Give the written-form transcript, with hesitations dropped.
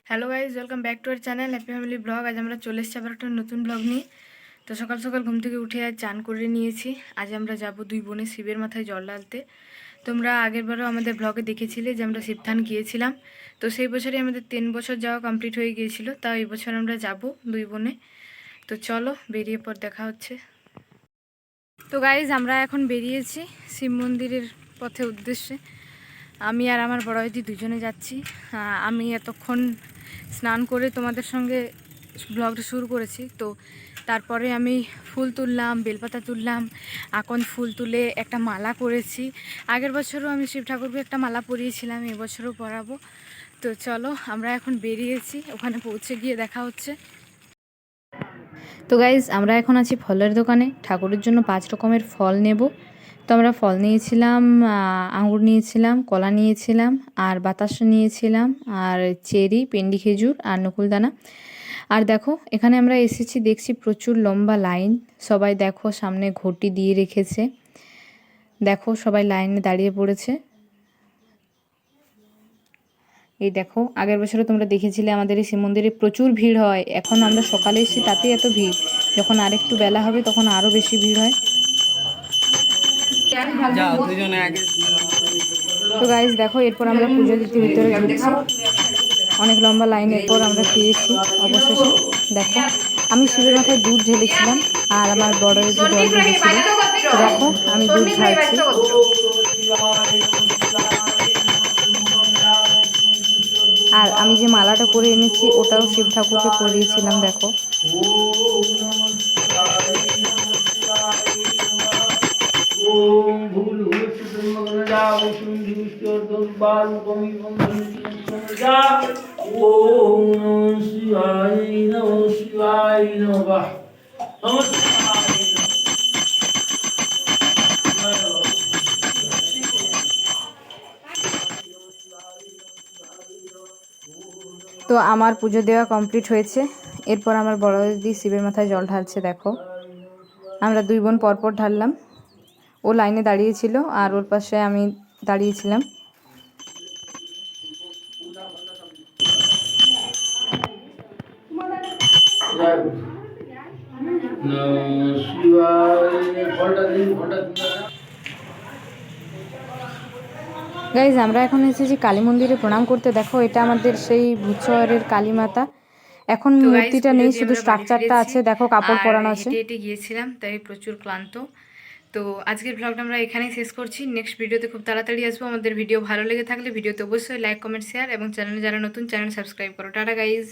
Hello guys, welcome back to our channel happy family blog. আজ আমরা চলে এসেছি আবার একটা নতুন ব্লগ নিয়ে। তো সকাল সকাল ঘুম থেকে উঠে আজ চান করে নিয়েছি। আজ আমরা যাব দুই বোনে শিবের মাথায় জল ঢালতে। তোমরা আগেরবারও আমাদের ব্লগে দেখেছিলে যে আমরা শিবধান গিয়েছিলাম। তো সেই বছরই আমাদের 3 বছর যাওয়া কমপ্লিট হয়ে গিয়েছিল। তাও এই বছর আমরা যাব দুই বোনে। তো চলো, বেরিয়ে পর দেখা হচ্ছে। তো গাইজ, আমরা এখন বেরিয়েছি শিব মন্দিরের পথে উদ্দেশ্যে। আমি আর আমার বড় দিদি দুজনে যাচ্ছি। আমি এতক্ষণ স্নান করে তোমাদের সঙ্গে ব্লগটা শুরু করেছি। তো তারপরে আমি ফুল তুললাম, বেলপাতা তুললাম, আকন্দ ফুল তুলে একটা মালা করেছি। আগের বছরও আমি শিব ঠাকুরকে একটা মালা পরিয়েছিলাম, এবছরও পরাবো। তো চলো, আমরা এখন বেরিয়েছি, ওখানে পৌঁছে গিয়ে দেখা হচ্ছে। তো গাইজ, আমরা এখন আছি ফলের দোকানে। ঠাকুরের জন্য 5 রকমের ফল নেব। তো আমরা ফল নিয়েছিলাম, আঙুর নিয়েছিলাম, কলা নিয়েছিলাম, আর বাতাসা নিয়েছিলাম, আর চেরি, পেন্ডি খেজুর, আর নকুলদানা। আর দেখো, এখানে আমরা এসেছি, দেখছি প্রচুর লম্বা লাইন। সবাই দেখো সামনে ঘটি দিয়ে রেখেছে। দেখো সবাই লাইনে দাঁড়িয়ে পড়েছে। এই দেখো, আগের বছরে তোমরা দেখেছিলে আমাদের এই শিব মন্দিরে প্রচুর ভিড় হয়। এখন আমরা সকালে এসেছি তাতেই এত ভিড়, যখন আরেকটু বেলা হবে তখন আরও বেশি ভিড় হয়। তো গাইজ দেখো, এরপর আমরা পুজো দিতে ভিতরে ঢুকছি। অনেক লম্বা লাইনের পর আমরা পেয়েছি অবশেষে। দেখো, আমি শিবের মাথায় দুধ ঢেলেছিলাম আর আমার বড় যে জল ঢেলেছিল। তো দেখো, আমি দুধ ঢালছি। আর আমি যে মালাটা করে এনেছি ওটাও শিব ঠাকুরকে পরিয়েছিলাম। দেখো, তো আমার পুজো দেওয়া কমপ্লিট হয়েছে। এরপর আমার বড় দিদি শিবের মাথায় জল ঢালছে। দেখো, আমরা দুই বোন পরপর ঢাললাম। ও লাইনে দাঁড়িয়েছিল আর ওর পাশে আমি দাঁড়িয়েছিলাম। গাইজ, আমরা এখন এসেছি কালী মন্দিরে প্রণাম করতে। দেখো, এটা আমাদের সেই ভূতচরের কালী মাতা। এখন মূর্তিটা নেই, শুধু স্ট্রাকচারটা আছে। দেখো, কাপড় পরানো আছে। হেঁটে হেঁটে গিয়েছিলাম, তাই প্রচুর ক্লান্ত। তো আজকের ব্লগটা আমরা এখানেই শেষ করছি। নেক্সট ভিডিওতে খুব তাড়াতাড়ি আসবো। আমাদের ভিডিও ভালো লেগে থাকলে ভিডিওতে অবশ্যই লাইক, কমেন্ট, শেয়ার এবং চ্যানেলে যারা নতুন চ্যানেল সাবস্ক্রাইব করো। Tata guys.